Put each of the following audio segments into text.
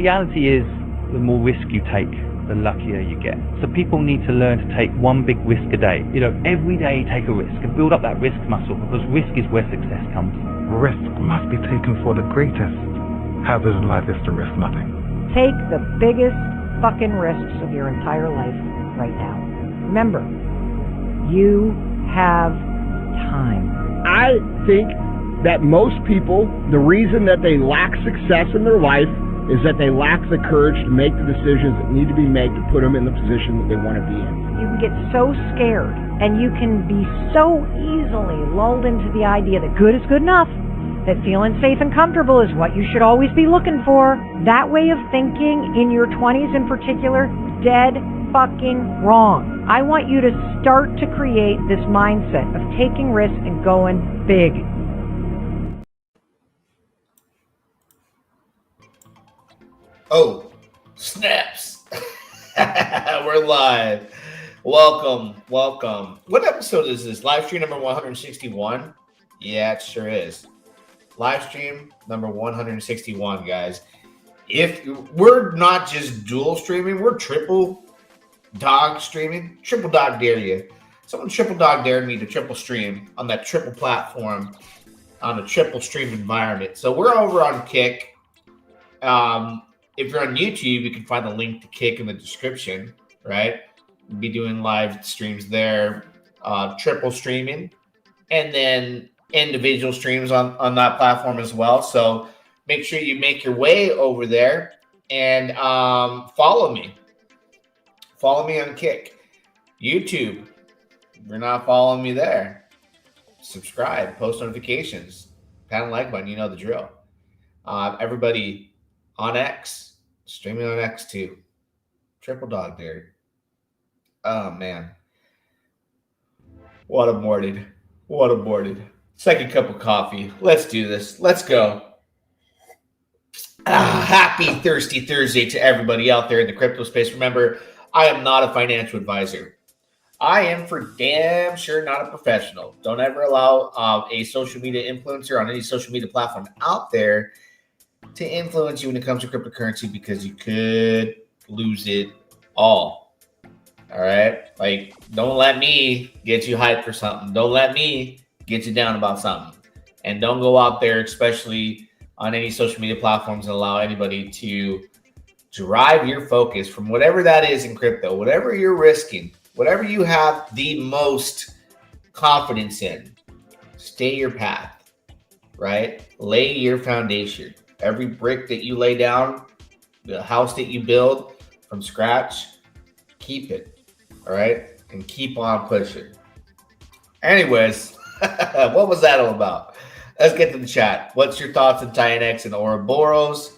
reality is, the more risk you take, the luckier you get. So people need to learn to take one big risk a day. Every day take a risk and build up that risk muscle, because risk is where success comes. Risk must be taken for the greatest. Hazard in life is to risk nothing. Take the biggest fucking risks of your entire life right now. Remember, you have time. I think that most people, the reason that they lack success in their life is that they lack the courage to make the decisions that need to be made to put them in the position that they want to be in. You can get so scared, and you can be so easily lulled into the idea that good is good enough, that feeling safe and comfortable is what you should always be looking for. That way of thinking, in your 20s in particular, dead fucking wrong. I want you to start to create this mindset of taking risks and going big. Oh, snaps. We're live. Welcome. What episode is this? Live stream number 161? Yeah, it sure is. Live stream number 161, guys. If we're not just dual streaming, we're triple dog streaming. Triple dog dare you. Someone triple dog dared me to triple stream on that triple platform on a triple stream environment. So we're over on Kick. If you're on YouTube, you can find the link to Kick in the description, right? We'll be doing live streams there, triple streaming, and then individual streams on that platform as well. So make sure you make your way over there and follow me. Follow me on Kick. YouTube, if you're not following me there, subscribe, post notifications, pound like button, you know the drill. Everybody on X, streaming on X too. Triple dog dare. Oh man. What a morning. Second cup of coffee. Let's do this. Let's go. Happy Thirsty Thursday to everybody out there in the crypto space. Remember, I am not a financial advisor. I am for damn sure not a professional. Don't ever allow a social media influencer on any social media platform out there to influence you when it comes to cryptocurrency, because you could lose it all. All right? Like, don't let me get you hyped for something. Don't let me get you down about something. And don't go out there, especially on any social media platforms, and allow anybody to drive your focus from whatever that is in crypto, whatever you're risking, whatever you have the most confidence in. Stay your path, right? Lay your foundation. Every brick that you lay down, the house that you build from scratch, keep it, all right? And keep on pushing. Anyways, what was that all about? Let's get to the chat. What's your thoughts on TINX and Ouroboros?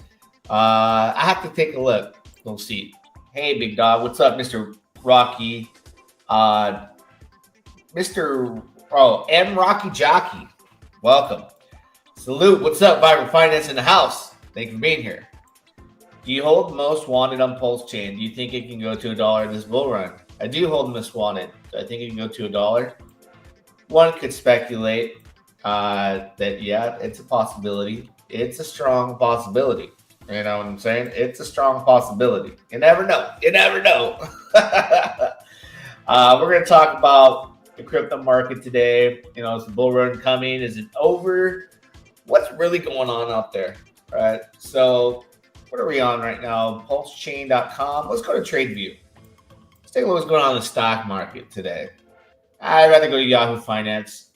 I have to take a look. We'll see. Hey, big dog. What's up, Mr. Rocky? M. Rocky Jockey. Welcome. Salute. What's up, Vibrant Finance in the house? Thank you for being here. Do you hold most wanted on Pulse Chain? Do you think it can go to $1 this bull run? I do hold most wanted. I think it can go to $1. One could speculate that, yeah, it's a possibility. It's a strong possibility. You know what I'm saying? It's a strong possibility. You never know. We're going to talk about the crypto market today. Is the bull run coming? Is it over? What's really going on out there? All right. So what are we on right now? Pulsechain.com. Let's go to TradeView. Let's take a look at what's going on in the stock market today. I'd rather go to Yahoo Finance.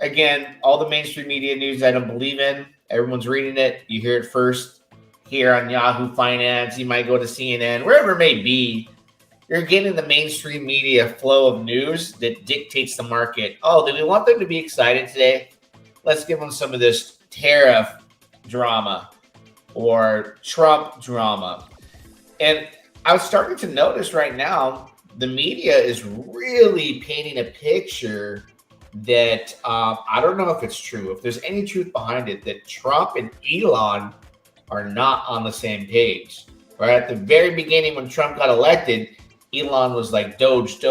Again, all the mainstream media news I don't believe in. Everyone's reading it. You hear it first here on Yahoo Finance. You might go to CNN, wherever it may be. You're getting the mainstream media flow of news that dictates the market. Oh, do we want them to be excited today? Let's give them some of this tariff drama or Trump drama. And I was starting to notice right now, the media is really painting a picture that I don't know if it's true, if there's any truth behind it, that Trump and Elon are not on the same page. Right at the very beginning, when Trump got elected, Elon was like, Doge,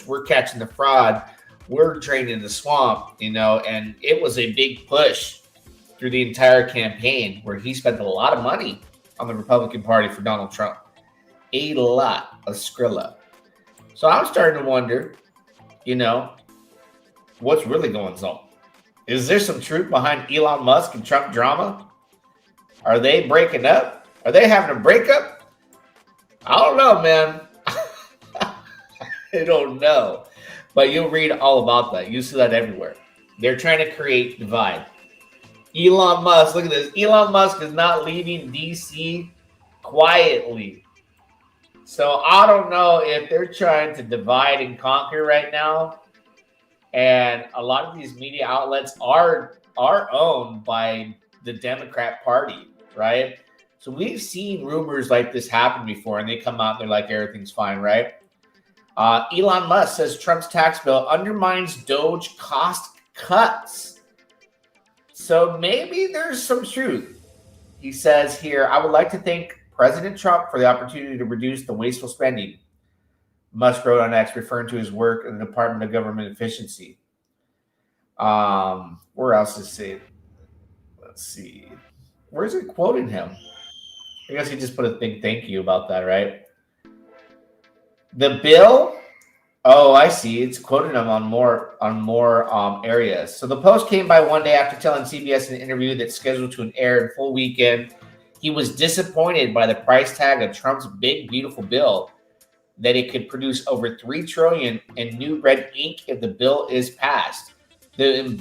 we're catching the fraud, we're draining the swamp, and it was a big push through the entire campaign where he spent a lot of money on the Republican Party for Donald Trump. A lot of Skrilla. So I'm starting to wonder, what's really going on? Is there some truth behind Elon Musk and Trump drama? Are they breaking up? Are they having a breakup? I don't know, man. I don't know. But you'll read all about that. You see that everywhere. They're trying to create divide. Elon Musk, look at this. Elon Musk is not leaving DC quietly. So I don't know if they're trying to divide and conquer right now. And a lot of these media outlets are owned by the Democrat Party, right? So we've seen rumors like this happen before, and they come out and they're like, everything's fine, right? Elon Musk says Trump's tax bill undermines Doge cost cuts. So maybe there's some truth. He says here, I would like to thank President Trump for the opportunity to reduce the wasteful spending. Musk wrote on X, referring to his work in the Department of Government Efficiency. Where else is it? Let's see. Where is it quoting him? I guess he just put a big thank you about that, right? The bill. Oh, I see. It's quoting him on more areas. So the post came by one day after telling CBS in an interview that's scheduled to air in full weekend. He was disappointed by the price tag of Trump's big, beautiful bill, that it could produce over $3 trillion in new red ink if the bill is passed. The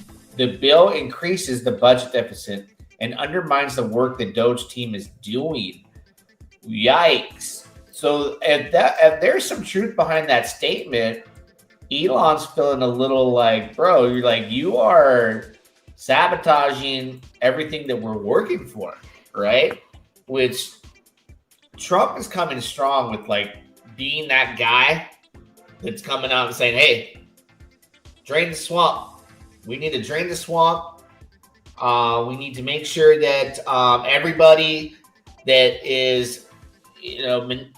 bill increases the budget deficit and undermines the work the Doge team is doing. Yikes. So if there's some truth behind that statement, Elon's feeling a little like, bro, you are sabotaging everything that we're working for, right? Which Trump is coming strong with being that guy that's coming out and saying, hey, drain the swamp. We need to drain the swamp. We need to make sure that everybody that is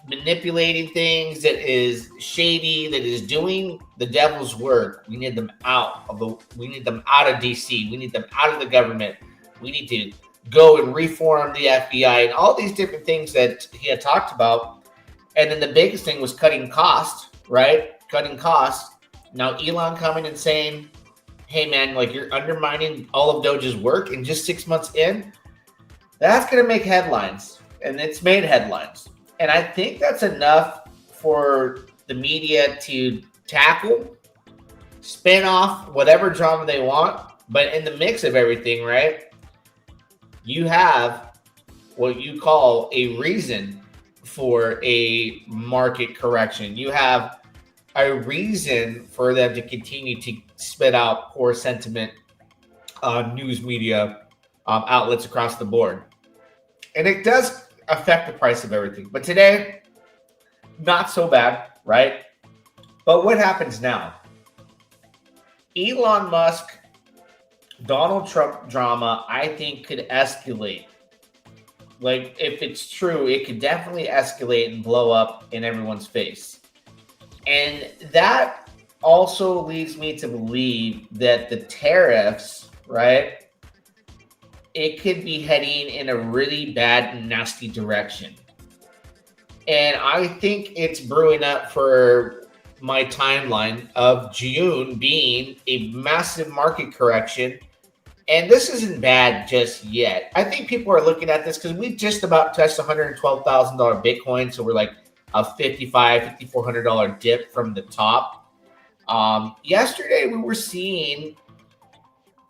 manipulating things, that is shady, that is doing the devil's work, we need them out of DC. We need them out of the government. We need to go and reform the FBI and all these different things that he had talked about. And then the biggest thing was cutting costs, right? Cutting costs. Now Elon coming and saying, hey man, you're undermining all of Doge's work in just 6 months in. That's going to make headlines. And it's made headlines. And I think that's enough for the media to tackle, spin off whatever drama they want. But in the mix of everything, right, you have what you call a reason for a market correction. You have a reason for them to continue to spit out poor sentiment news media outlets across the board. And it does affect the price of everything. But today, not so bad, right? But what happens now? Elon Musk, Donald Trump drama, I think could escalate. If it's true, it could definitely escalate and blow up in everyone's face. And that also leads me to believe that the tariffs, right, it could be heading in a really bad and nasty direction. And I think it's brewing up for my timeline of June being a massive market correction. And this isn't bad just yet. I think people are looking at this because we just about touched $112,000 Bitcoin. So we're like a $5,500, $5,400 dip from the top. Yesterday, we were seeing,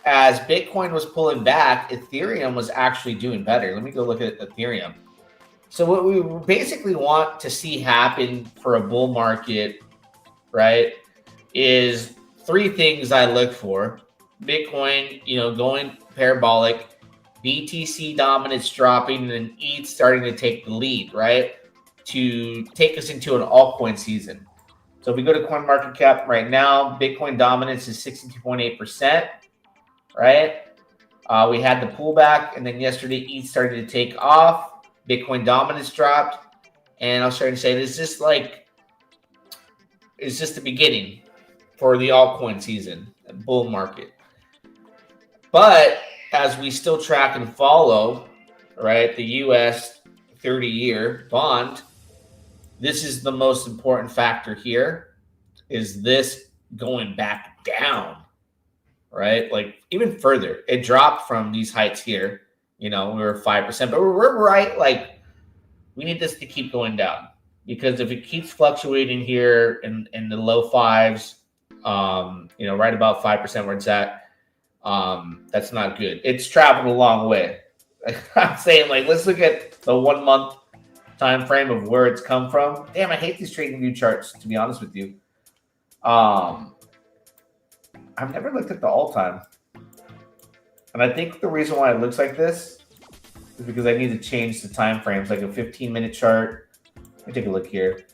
as Bitcoin was pulling back, Ethereum was actually doing better. Let me go look at Ethereum. So what we basically want to see happen for a bull market, right, is three things I look for. Bitcoin, going parabolic, BTC dominance dropping, and then ETH starting to take the lead, right, to take us into an altcoin season. So if we go to CoinMarketCap right now, Bitcoin dominance is 62.8%, right? We had the pullback, and then yesterday ETH started to take off. Bitcoin dominance dropped, and I was starting to say, is this the beginning for the altcoin season, bull market? But as we still track and follow, right, the U.S. 30-year bond, this is the most important factor here, is this going back down, right? Like even further, it dropped from these heights here. We were 5%, but we're right. Like we need this to keep going down, because if it keeps fluctuating here in the low fives, right about 5% where it's at, that's not good. It's traveled a long way. I'm saying, like, let's look at the 1 month time frame of where it's come from. Damn, I hate these trading view charts, to be honest with you. I've never looked at the all-time. And I think the reason why it looks like this is because I need to change the time frames, like a 15-minute chart. Let me take a look here.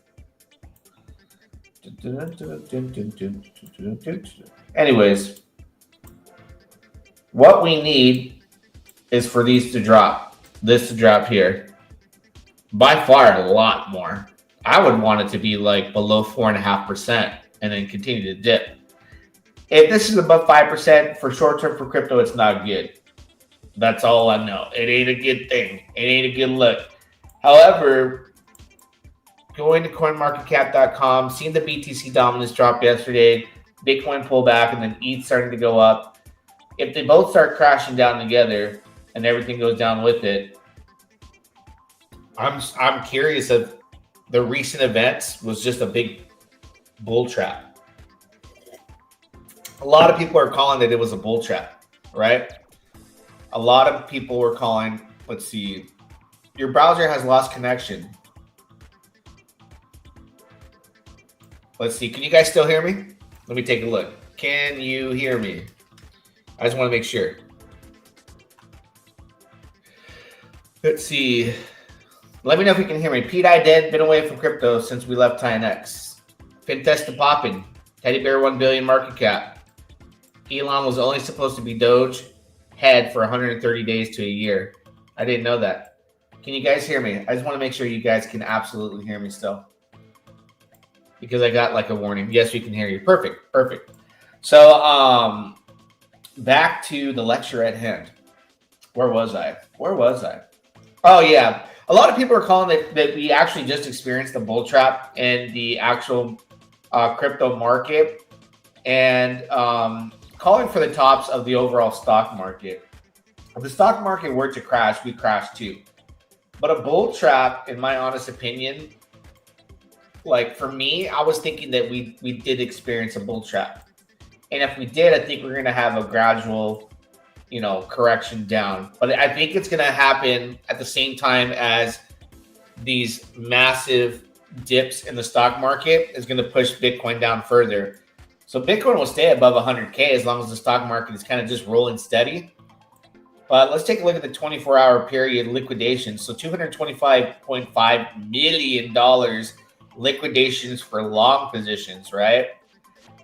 Anyways, what we need is for these to drop. This to drop here. By far, a lot more. I would want it to be like below 4.5% and then continue to dip. If this is above 5% for short term for crypto, it's not good. That's all I know. It ain't a good thing. It ain't a good look. However, going to coinmarketcap.com, seeing the BTC dominance drop yesterday, Bitcoin pull back, and then ETH starting to go up. If they both start crashing down together and everything goes down with it, I'm curious if the recent events was just a big bull trap. A lot of people are calling it was a bull trap, right? A lot of people were calling, let's see, your browser has lost connection. Let's see, can you guys still hear me? Let me take a look. Can you hear me? I just want to make sure. Let's see. Let me know if you can hear me. Pete, I dead, been away from crypto since we left TineX. FinTest to popping. Teddy Bear 1 billion market cap. Elon was only supposed to be Doge head for 130 days to a year. I didn't know that. Can you guys hear me? I just want to make sure you guys can absolutely hear me still, because I got like a warning. Yes, we can hear you. Perfect. So, back to the lecture at hand. Where was I? Oh, yeah. A lot of people are calling that we actually just experienced a bull trap in the actual crypto market, and calling for the tops of the overall stock market. If the stock market were to crash, we crash too. But a bull trap, in my honest opinion, like for me, I was thinking that we did experience a bull trap. And if we did, I think we're going to have a gradual, correction down. But I think it's going to happen at the same time as these massive dips in the stock market is going to push Bitcoin down further. So Bitcoin will stay above 100K as long as the stock market is kind of just rolling steady. But let's take a look at the 24-hour period liquidation. So $225.5 million liquidations for long positions, right?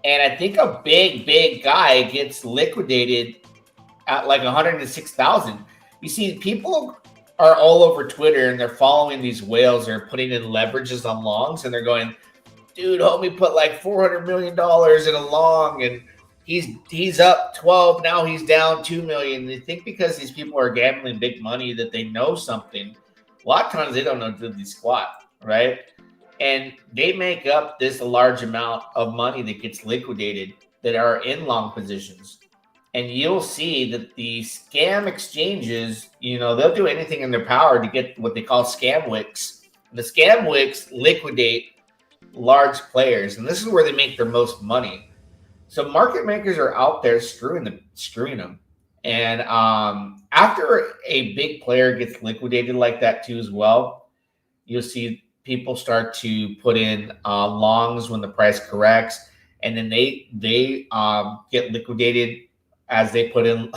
And I think a big guy gets liquidated at like 106,000. You see, people are all over Twitter and they're following these whales. They're putting in leverages on longs and they're going, dude, homie put like $400 million in a long and he's up 12. Now he's down 2 million. They think because these people are gambling big money that they know something. A lot of times they don't know diddly squat, right? And they make up this large amount of money that gets liquidated that are in long positions. And you'll see that the scam exchanges, they'll do anything in their power to get what they call scam wicks. The scam wicks liquidate large players, and this is where they make their most money. So market makers are out there screwing them. And after a big player gets liquidated like that too as well, you'll see people start to put in longs when the price corrects, and then they get liquidated as they put in.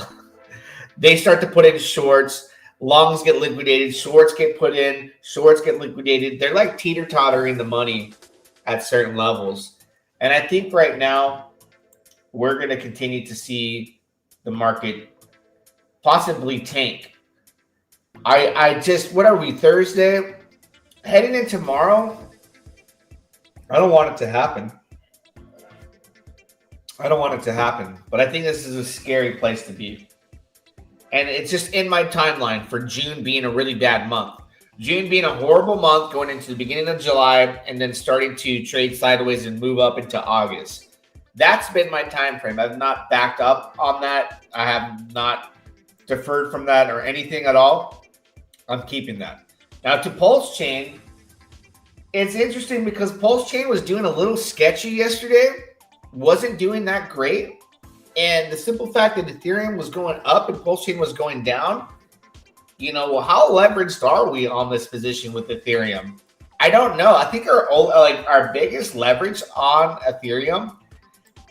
They start to put in shorts. Longs get liquidated. Shorts get put in. Shorts get liquidated. They're like teeter-tottering the money at certain levels. And I think right now we're going to continue to see the market possibly tank. What are we, Thursday? Heading in tomorrow, I don't want it to happen. But I think this is a scary place to be. And it's just in my timeline for June being a really bad month. June being a horrible month going into the beginning of July and then starting to trade sideways and move up into August. That's been my time frame. I've not backed up on that. I have not deferred from that or anything at all. I'm keeping that. Now to Pulse Chain, it's interesting because Pulse Chain was doing a little sketchy yesterday. Wasn't doing that great. And the simple fact that Ethereum was going up and Pulse Chain was going down, well, how leveraged are we on this position with Ethereum? I don't know. I think our biggest leverage on Ethereum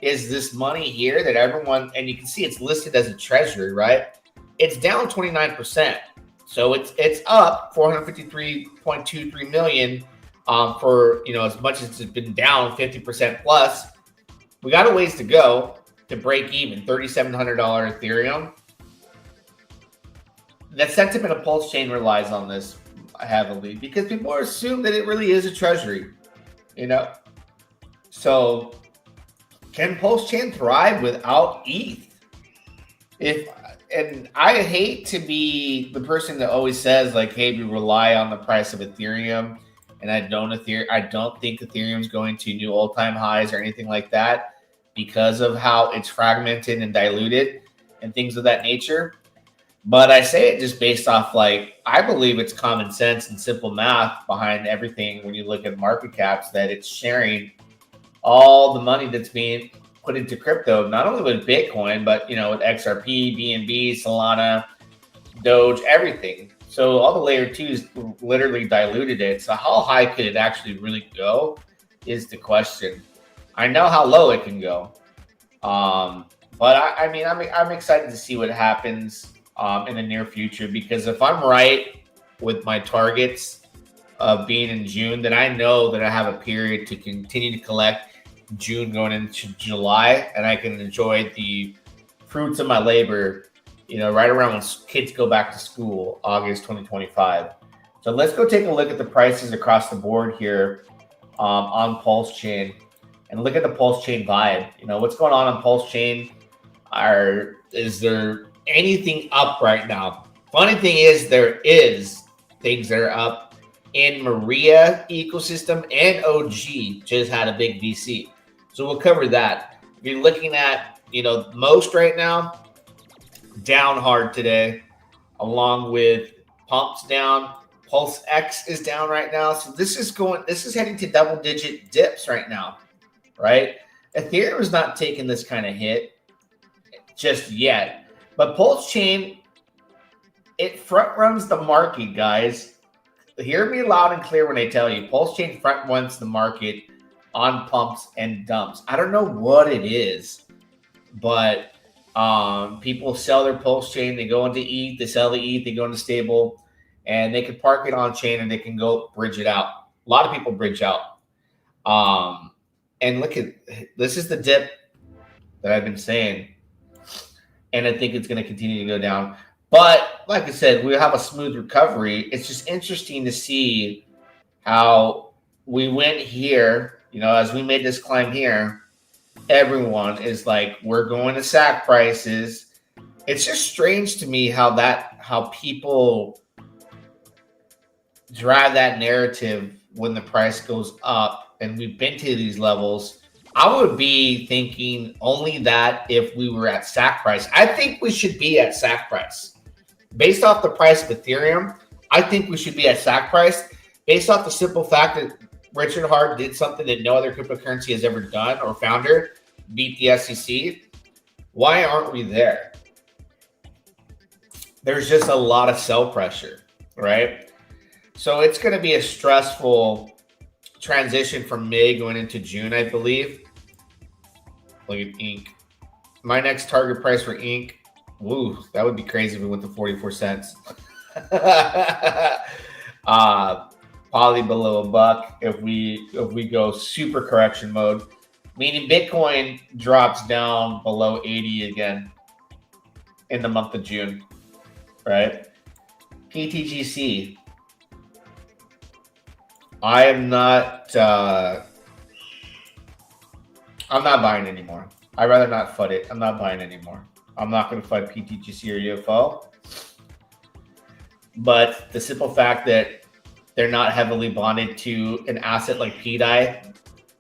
is this money here that everyone, and you can see it's listed as a treasury, right? It's down 29%. So it's up 453.23 million for, as much as it's been down 50% plus. We got a ways to go to break even, $3,700 Ethereum. The sentiment of Pulse Chain relies on this heavily because people assume that it really is a treasury, So can Pulse Chain thrive without ETH? And I hate to be the person that always says like, hey, we rely on the price of Ethereum. And I don't think Ethereum's going to new all-time highs or anything like that because of how it's fragmented and diluted and things of that nature. But I say it just based off I believe it's common sense and simple math behind everything when you look at market caps, that it's sharing all the money that's being put into crypto, not only with Bitcoin, but, with XRP, BNB, Solana, Doge, everything. So all the layer twos literally diluted it. So how high could it actually really go is the question. I know how low it can go. But I'm excited to see what happens in the near future, because if I'm right with my targets of being in June, then I know that I have a period to continue to collect June going into July, and I can enjoy the fruits of my labor, right around when kids go back to school, August 2025. So let's go take a look at the prices across the board here on Pulse Chain and look at the Pulse Chain vibe. What's going on Pulse Chain? Is there anything up right now? Funny thing is, there is things that are up in Maria ecosystem, and OG just had a big VC. So we'll cover that. If you're looking at, most right now, down hard today, along with Pumps down. Pulse X is down right now. So this is heading to double-digit dips right now, right? Ethereum is not taking this kind of hit just yet. But Pulse Chain, it front runs the market, guys. Hear me loud and clear when I tell you, Pulse Chain front runs the market on pumps and dumps. I don't know what it is, but people sell their Pulse Chain. They go into ETH, they sell the ETH, they go into stable, and they can park it on chain and they can go bridge it out. A lot of people bridge out. And look at this is the dip that I've been saying. And I think it's going to continue to go down. But like I said, we have a smooth recovery. It's just interesting to see how we went here, as we made this climb here, everyone is like, we're going to sack prices. It's just strange to me how people drive that narrative when the price goes up, and we've been to these levels. I would be thinking only that if we were at sack price. I think we should be at sack price. Based off the price of Ethereum, I think we should be at sack price. Based off the simple fact that Richard Hart did something that no other cryptocurrency has ever done, or founder, beat the SEC. Why aren't we there? There's just a lot of sell pressure, right? So it's going to be a stressful transition from May going into June, I believe. Look at Inc. My next target price for Inc. Woo, that would be crazy if we went to 44 cents. Probably below $1 if we go super correction mode, meaning Bitcoin drops down below 80 again in the month of June, right? PTGC. I'm not buying anymore. I'd rather not FUD it. I'm not buying anymore. I'm not going to FUD PTGC or UFO. But the simple fact that they're not heavily bonded to an asset like PDI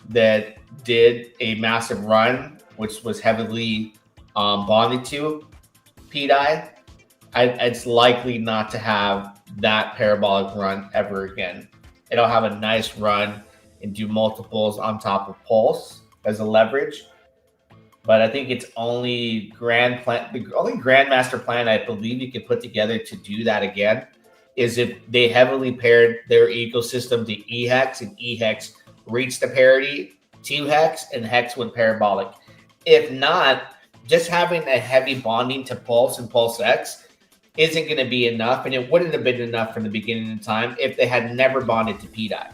that did a massive run, which was heavily bonded to PDI. It's likely not to have that parabolic run ever again. It'll have a nice run and do multiples on top of Pulse as a leverage. But I think it's only the only grandmaster plan I believe you could put together to do that again is if they heavily paired their ecosystem to eHex and eHex reached the parity to Hex and Hex went parabolic. If not, just having a heavy bonding to Pulse and Pulse X isn't going to be enough, and it wouldn't have been enough from the beginning of time if they had never bonded to PDI.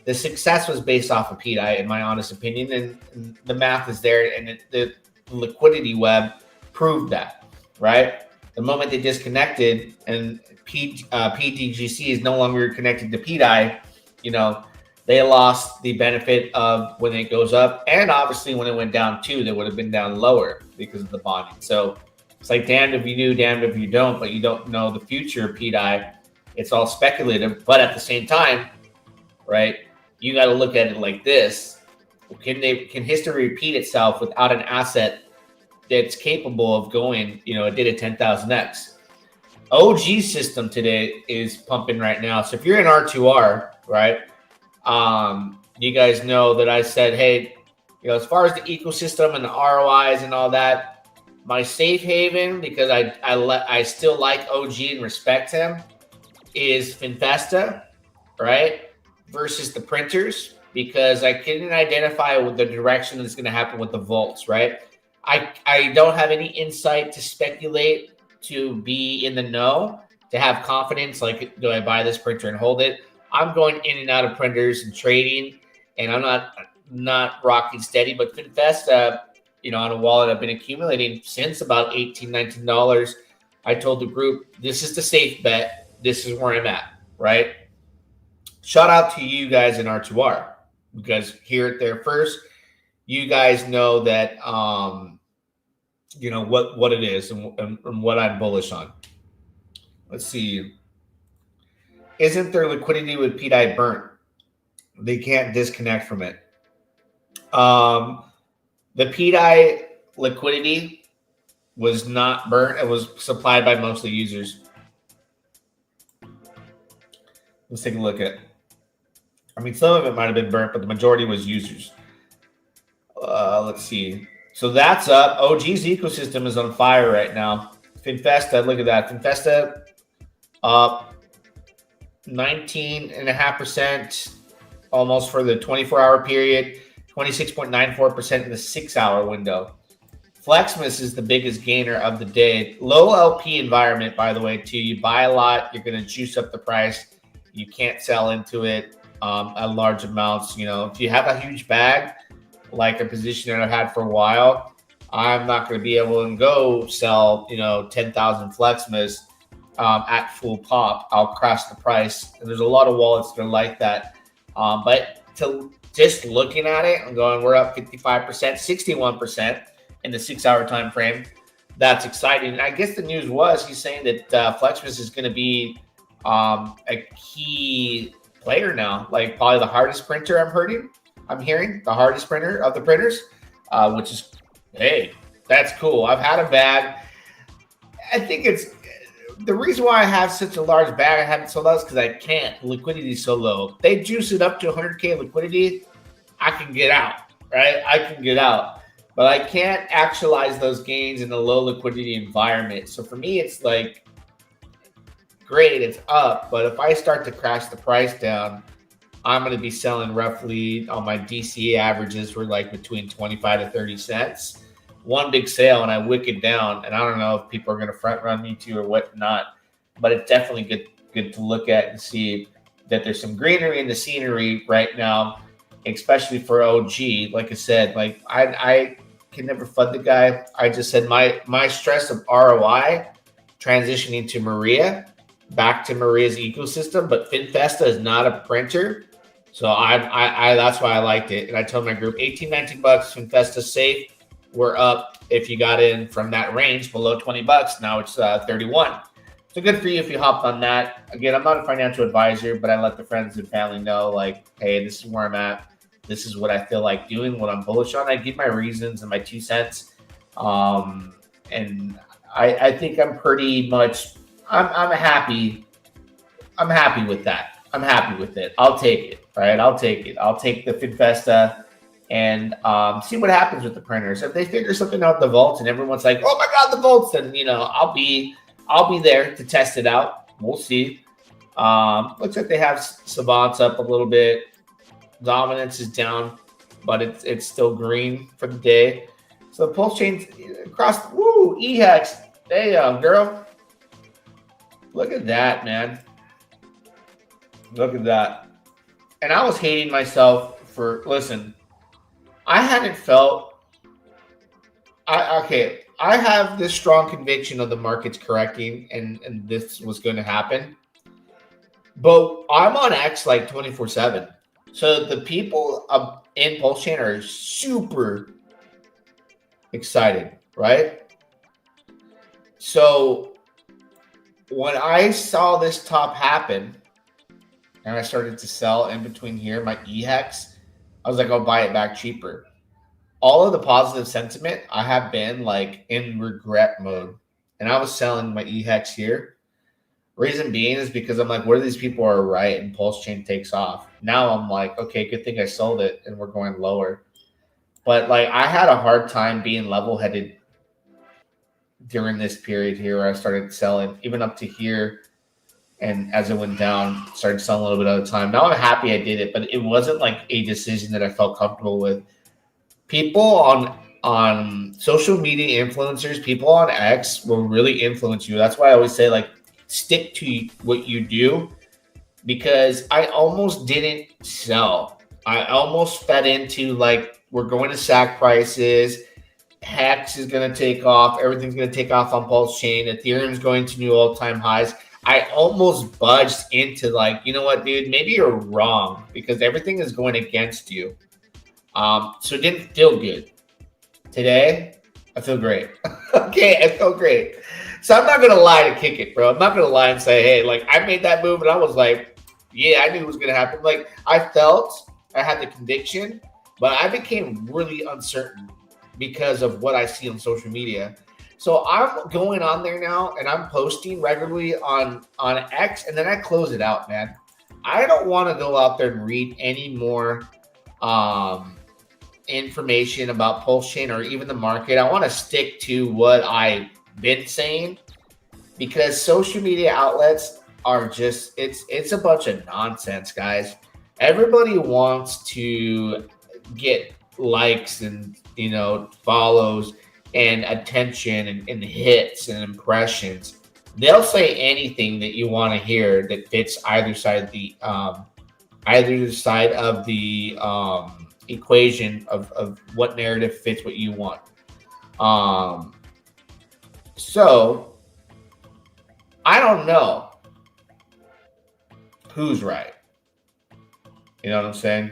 The success was based off of PDI, in my honest opinion, and the math is there, and the liquidity web proved that, right? The moment they disconnected and PDGC is no longer connected to PDI, they lost the benefit of when it goes up, and obviously when it went down too, they would have been down lower because of the bonding. So it's like damned if you do, damned if you don't, but you don't know the future of PDI. It's all speculative, but at the same time, right? You got to look at it like this: can history repeat itself without an asset that's capable of going? It did a 10,000x. OG system today is pumping right now. So if you're in R2R, right? You guys know that I said, hey, as far as the ecosystem and the ROIs and all that, my safe haven, because I still like OG and respect him, is Finfesta, right? Versus the printers, because I couldn't identify with the direction that's going to happen with the vaults, right? I don't have any insight to speculate, to be in the know, to have confidence, like, do I buy this printer and hold it? I'm going in and out of printers and trading, and I'm not rocking steady. But Finfesta, on a wallet I've been accumulating since about $18, $19. I told the group, this is the safe bet. This is where I'm at, right? Shout out to you guys in R2R, because hear it there first. You guys know that, what it is and what I'm bullish on. Let's see. Isn't their liquidity with PDI burnt? They can't disconnect from it. The PDI liquidity was not burnt. It was supplied by mostly users. Let's take a look at it. Some of it might have been burnt, but the majority was users. Let's see. So that's up. OG's ecosystem is on fire right now. Finfesta, look at that. Finfesta up 19.5% almost for the 24-hour period, 26.94% in the 6-hour window. Flexmas is the biggest gainer of the day. Low LP environment, by the way, too. You buy a lot, you're going to juice up the price. You can't sell into it at large amounts. If you have a huge bag, like a position that I've had for a while, I'm not going to be able to go sell, 10,000 Flexmas at full pop. I'll crash the price. And there's a lot of wallets that are like that. But to just looking at it and going, we're up 55%, 61% in the 6-hour time frame. That's exciting. And I guess the news was he's saying that Flexmas is going to be a key player now, like probably the hardest printer I'm hearing the hardest printer of the printers, which is, hey, that's cool. I've had a bag. I think it's the reason why I have such a large bag. I haven't sold out is because I can't. Liquidity is so low. They juice it up to 100K liquidity. I can get out, right? I can get out. But I can't actualize those gains in a low liquidity environment. So for me, it's like, great, it's up. But if I start to crash the price down, I'm going to be selling roughly on my DCA averages for like between 25 to 30 cents. One big sale and I wick it down. And I don't know if people are going to front run me to or whatnot, but it's definitely good to look at and see that there's some greenery in the scenery right now, especially for OG. Like I said, like I can never fund the guy. I just said my stress of ROI transitioning to Maria, back to Maria's ecosystem, but Finfesta is not a printer. So I that's why I liked it. And I told my group, 18, 19 bucks, Finfesta safe. We're up if you got in from that range below 20 bucks. Now it's 31. So good for you if you hopped on that. Again, I'm not a financial advisor, but I let the friends and family know, like, hey, this is where I'm at. This is what I feel like doing, what I'm bullish on. I give my reasons and my 2 cents. And I think I'm pretty much, I'm happy. I'm happy with that. I'm happy with it. I'll take it, right? I'll take it. I'll take the Finfesta and see what happens with the printers. If they figure something out, the vaults, and everyone's like, "Oh my God, the vaults!" Then I'll be there to test it out. We'll see. Looks like they have Savants up a little bit. Dominance is down, but it's still green for the day. So the pulse chains across. Woo, EHEX. Damn, girl. Look at that, man. Look at that. And I was hating myself for, listen, I hadn't felt, I have this strong conviction of the market's correcting and this was going to happen. But I'm on X like 24/7. So the people in Pulse Chain are super excited, right? So when I saw this top happen, and I started to sell in between here, my EHEX, I was like, I'll buy it back cheaper. All of the positive sentiment, I have been like in regret mode. And I was selling my EHEX here. Reason being is because I'm like, what if these people are right and Pulse Chain takes off? Now I'm like, okay, good thing I sold it and we're going lower. But like I had a hard time being level-headed during this period here where I started selling, even up to here. And as it went down, started selling a little bit at a time. Now I'm happy I did it, but it wasn't like a decision that I felt comfortable with. People on social media influencers, people on X will really influence you. That's why I always say, like, stick to what you do, because I almost didn't sell. I almost fed into, like, we're going to sack prices. Hex is going to take off. Everything's going to take off on Pulse Chain. Ethereum's going to new all-time highs. I almost budged into like, you know what, dude, maybe you're wrong because everything is going against you. So it didn't feel good. Today, I feel great. Okay, I feel great. So I'm not going to lie to kick it, bro. I'm not going to lie and say, hey, like I made that move and I was like, yeah, I knew it was going to happen. Like I felt, I had the conviction, but I became really uncertain because of what I see on social media. So I'm going on there now and I'm posting regularly on X and then I close it out, man. I don't want to go out there and read any more information about Pulse Chain or even the market. I want to stick to what I've been saying because social media outlets are just, it's a bunch of nonsense, guys. Everybody wants to get likes and, follows and attention and hits and impressions. They'll say anything that you want to hear that fits either side of the equation of what narrative fits what you want. So I don't know who's right. You know what I'm saying?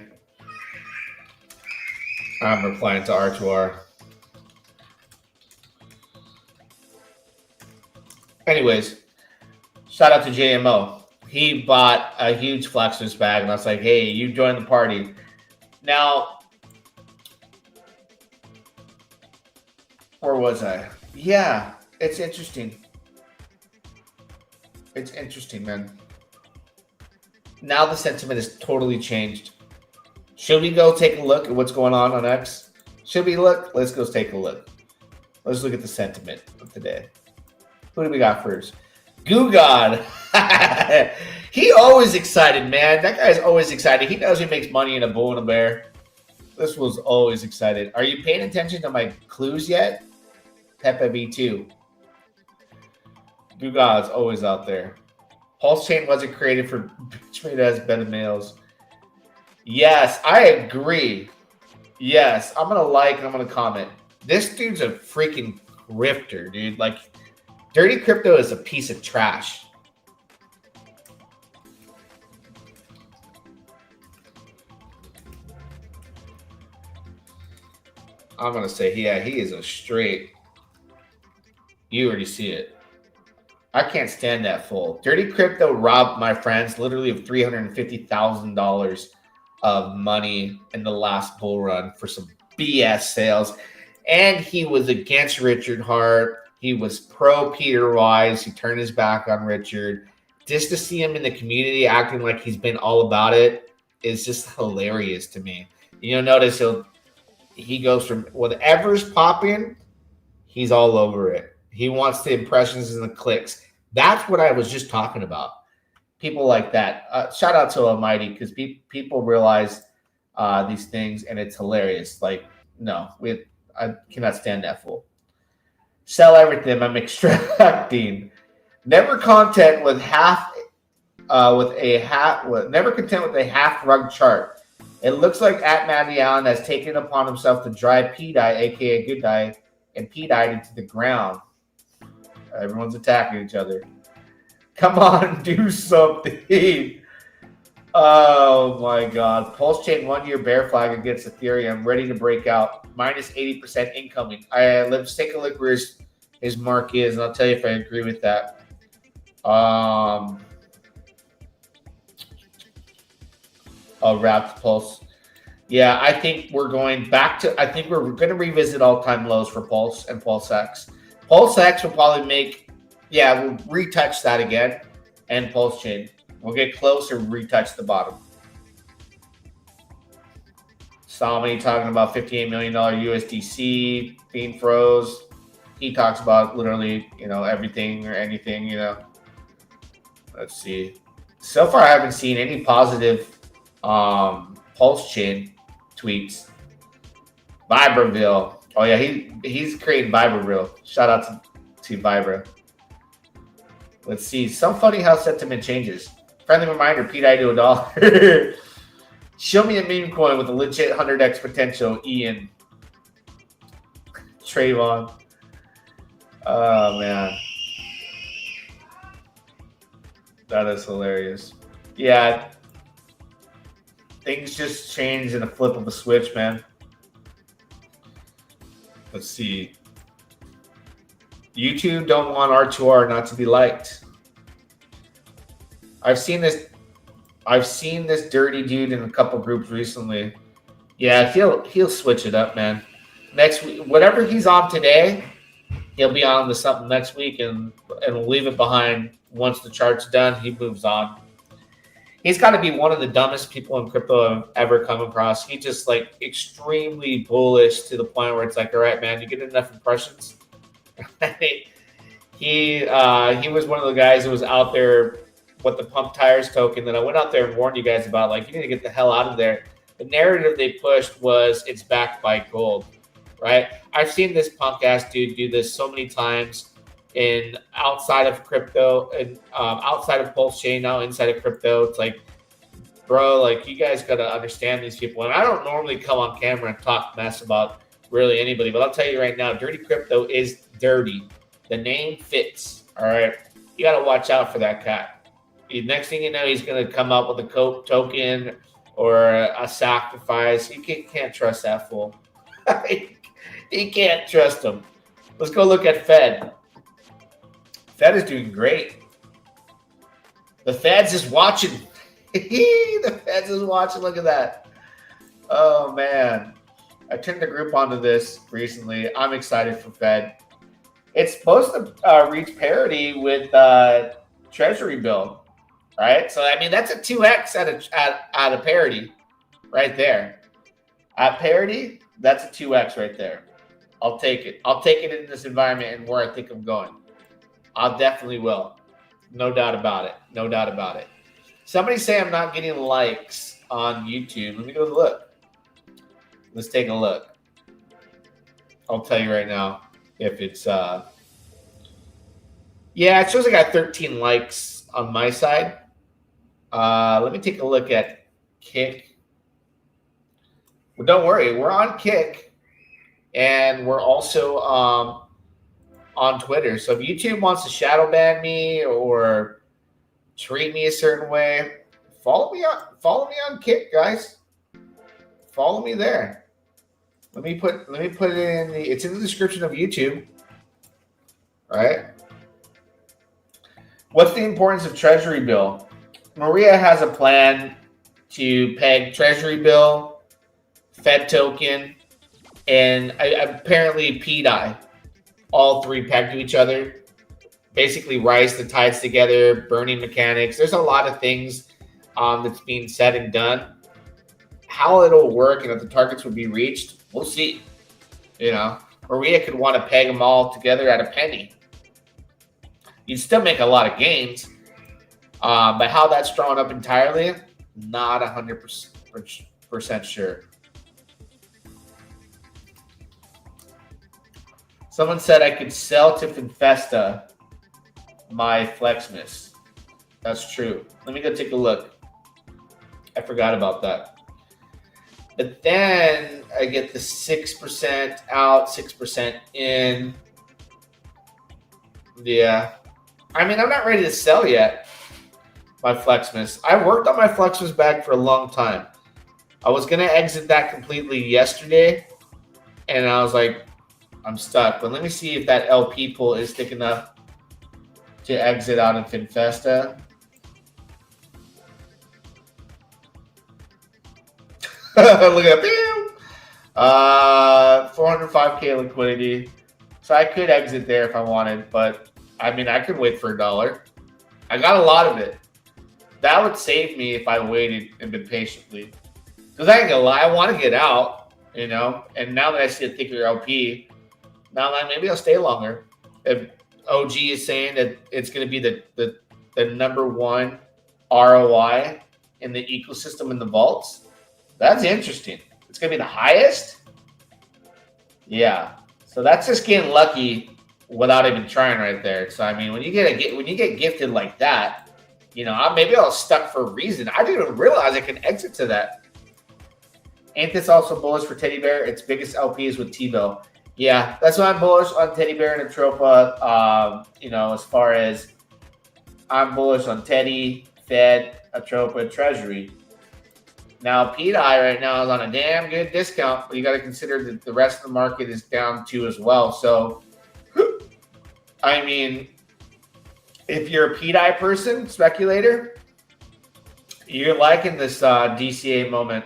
I'm replying to R2R. Anyways, shout out to JMO. He bought a huge Flexus bag, and I was like, hey, you joined the party. Now, where was I? Yeah, it's interesting. It's interesting, man. Now the sentiment has totally changed. Should we go take a look at what's going on X? Should we look? Let's go take a look. Let's look at the sentiment of today. Who do we got first? Goo God. He always excited, man. That guy's always excited. He knows he makes money in a bull and a bear. This was always excited. Are you paying attention to my clues yet? Pepe B2. Goo God's always out there. Pulse Chain wasn't created for bitch-made ass beta males. Yes, I agree. Yes, I'm going to like and I'm going to comment. This dude's a freaking grifter, dude. Like, Dirty Crypto is a piece of trash. I'm going to say, yeah, he is a straight. You already see it. I can't stand that fool. Dirty Crypto robbed my friends literally of $350,000 of money in the last bull run for some BS sales. And he was against Richard Hart. He was pro Peter Wise. He turned his back on Richard. Just to see him in the community acting like he's been all about it is just hilarious to me. You'll notice he goes from whatever's popping, he's all over it. He wants the impressions and the clicks. That's what I was just talking about. People like that. Shout out to Almighty, because people realize these things, and it's hilarious. Like, no, I cannot stand that fool. Sell everything. I'm extracting. Never content with never content with a half rug chart. It looks like Matty Allen has taken upon himself to drive P-Dye, aka Good Dye, and P-Dye into the ground. Everyone's attacking each other. Come on, do something. Oh my God. Pulse chain 1 year bear flag against Ethereum, ready to break out. Minus 80% incoming. Let's take a look where his mark is, and I'll tell you if I agree with that. I'll wrap the Pulse. Yeah, I think we're going to revisit all-time lows for Pulse and Pulse X. Pulse X will probably we'll retouch that again, and Pulse Chain. We'll get close or retouch the bottom. Saw me talking about $58 million USDC being froze. He talks about literally, everything or anything, Let's see. So far, I haven't seen any positive Pulse Chain tweets. Vibreville. Oh, yeah, he's creating Vibreville. Shout out to Vibra. Let's see. Some funny how sentiment changes. Friendly reminder, P-Dye to $1. Show me a meme coin with a legit 100x potential, Ian. Trayvon. Oh, man. That is hilarious. Yeah. Things just change in a flip of a switch, man. Let's see. YouTube don't want R2R not to be liked. I've seen this dirty dude in a couple groups recently. Yeah, he'll switch it up, man. Next week, whatever he's on today, he'll be on to something next week, and we'll leave it behind. Once the chart's done, he moves on. He's got to be one of the dumbest people in crypto I've ever come across. He's just like extremely bullish to the point where it's like, all right, man, you get enough impressions. He was one of the guys who was out there with the pump tires token that I went out there and warned you guys about. Like, you need to get the hell out of there. The narrative they pushed was it's backed by gold, right? I've seen this punk ass dude do this so many times outside of crypto and outside of Pulse Chain, now inside of crypto. It's like, bro, like, you guys got to understand these people. And I don't normally come on camera and talk mess about really anybody, but I'll tell you right now, Dirty Crypto is dirty. The name fits, all right? You got to watch out for that cat. The next thing you know, he's going to come up with a token or a sacrifice. You can't trust that fool. You can't trust him. Let's go look at Fed. Fed is doing great. The Fed's is watching. The Fed's is watching. Look at that. Oh, man. I turned the group onto this recently. I'm excited for Fed. It's supposed to reach parity with Treasury bill, right? So, I mean, that's a 2x at a parity right there. At parity, that's a 2x right there. I'll take it. I'll take it in this environment and where I think I'm going. I definitely will. No doubt about it. No doubt about it. Somebody say I'm not getting likes on YouTube. Let me go look. Let's take a look. I'll tell you right now if it's yeah, it shows I got 13 likes on my side. Let me take a look at Kick. Well, don't worry, we're on Kick, and we're also on Twitter. So if YouTube wants to shadow ban me or treat me a certain way, follow me on Kick, guys. Follow me there. Let me put it in it's in the description of YouTube. All right? What's the importance of Treasury bill? Maria has a plan to peg Treasury bill, Fed token, and apparently PDI, all three pegged to each other. Basically, rise the tides together, burning mechanics. There's a lot of things that's being said and done. How it'll work and if the targets will be reached, we'll see. You know, Maria could want to peg them all together at a penny. You'd still make a lot of gains, but how that's drawn up entirely, not 100% sure. Someone said I could sell to Finfesta my Flexmas. That's true. Let me go take a look. I forgot about that. But then I get the 6% out, 6% in. Yeah. I mean, I'm not ready to sell yet my Flexmas. I worked on my Flexmas bag for a long time. I was going to exit that completely yesterday, and I was like, I'm stuck. But let me see if that LP pull is thick enough to exit out of Finfesta. Look at that. 405K liquidity. So I could exit there if I wanted, but I mean, I could wait for $1. I got a lot of it. That would save me if I waited and been patiently. Because I ain't gonna lie, I want to get out, you know. And now that I see a thicker LP, now that maybe I'll stay longer. If OG is saying that it's going to be the number one ROI in the ecosystem in the vaults, that's interesting. It's going to be the highest? Yeah. So that's just getting lucky without even trying right there. So, I mean, when you get gifted like that, you know, maybe I was stuck for a reason. I didn't even realize I can exit to that. Ain't this also bullish for Teddy Bear? Its biggest LP is with T-Bill. Yeah, that's why I'm bullish on Teddy Bear and Atropa. You know, as far as I'm bullish on Teddy, Fed, Atropa, Treasury. Now, PDI right now is on a damn good discount, but you got to consider that the rest of the market is down too as well. So, I mean, if you're a PDI person, speculator, you're liking this DCA moment,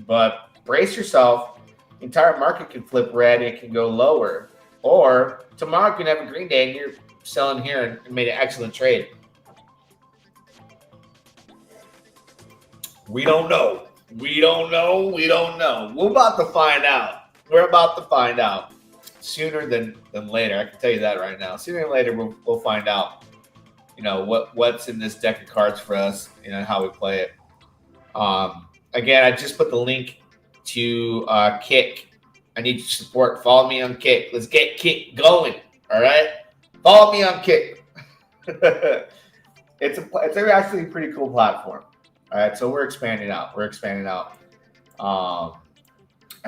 but brace yourself. The entire market can flip red. It can go lower. Or tomorrow you can have a green day and you're selling here and made an excellent trade. We don't know. We don't know. We don't know. We're about to find out. We're about to find out sooner than later. I can tell you that right now. Sooner than later, we'll find out. You know what's in this deck of cards for us. You know how we play it. Again, I just put the link to Kick. I need your support. Follow me on Kick. Let's get Kick going. All right. Follow me on Kick. It's actually a pretty cool platform. All right, so we're expanding out. I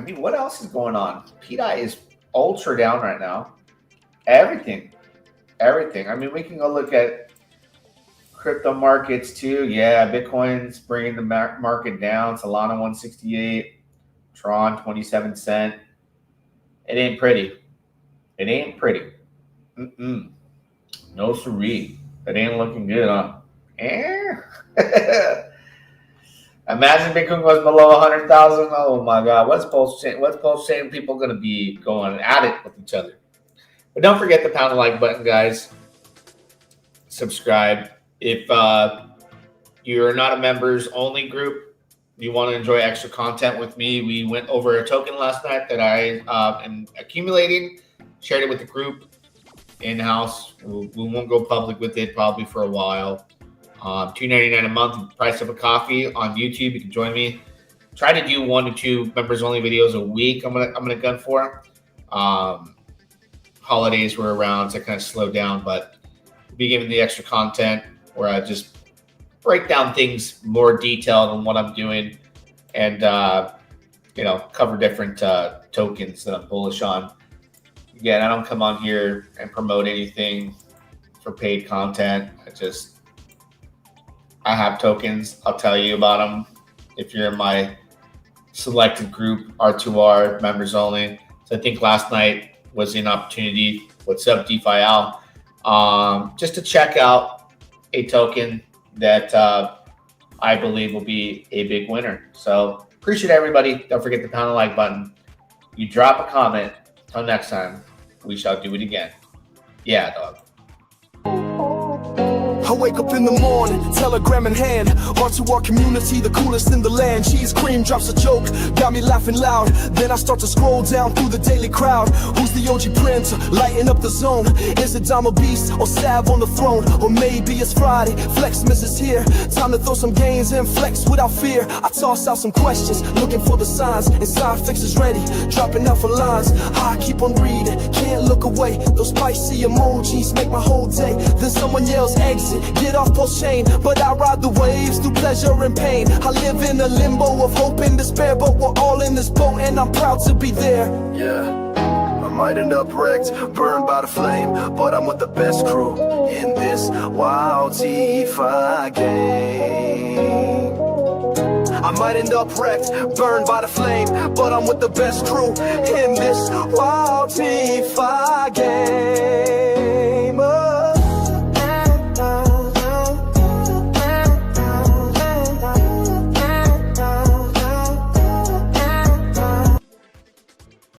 mean, what else is going on? PDI is ultra down right now. Everything. I mean, we can go look at crypto markets too. Yeah, Bitcoin's bringing the market down. Solana 168, Tron 27 cent. It ain't pretty. No siree. It ain't looking good, huh? Imagine Bitcoin goes below 100,000. Oh my God! What's Pulse saying? People going to be going at it with each other. But don't forget to pound the like button, guys. Subscribe. If you're not a members only group, you want to enjoy extra content with me. We went over a token last night that I am accumulating. Shared it with the group in-house. We won't go public with it probably for a while. $2.99 a month, price of a coffee on YouTube. You can join me. Try to do 1 to 2 members only videos a week. I'm gonna gun for. Holidays were around, so I kind of slowed down, but we'll be giving the extra content where I just break down things more detailed on what I'm doing and cover different tokens that I'm bullish on. Again, I don't come on here and promote anything for paid content. I have tokens. I'll tell you about them if you're in my selected group, R2R, members only. So I think last night was an opportunity. What's up, DeFi Al? Just to check out a token that I believe will be a big winner. So appreciate everybody. Don't forget to pound the like button. You drop a comment. Till next time, we shall do it again. Yeah, dog. I wake up in the morning, telegram in hand, on to our community, the coolest in the land. Cheese cream drops a joke, got me laughing loud. Then I start to scroll down through the daily crowd. Who's the OG Prince, lighting up the zone? Is it Dama Beast or Sav on the throne? Or maybe it's Friday, Flexmas is here. Time to throw some gains and flex without fear. I toss out some questions, looking for the signs. Inside fix is ready, dropping out for lines. I keep on reading, can't look away. Those spicy emojis make my whole day. Then someone yells exit, get off post chain. But I ride the waves through pleasure and pain. I live in a limbo of hope and despair, but we're all in this boat and I'm proud to be there. Yeah, I might end up wrecked, burned by the flame, but I'm with the best crew in this wild T5 game. I might end up wrecked, burned by the flame, but I'm with the best crew in this wild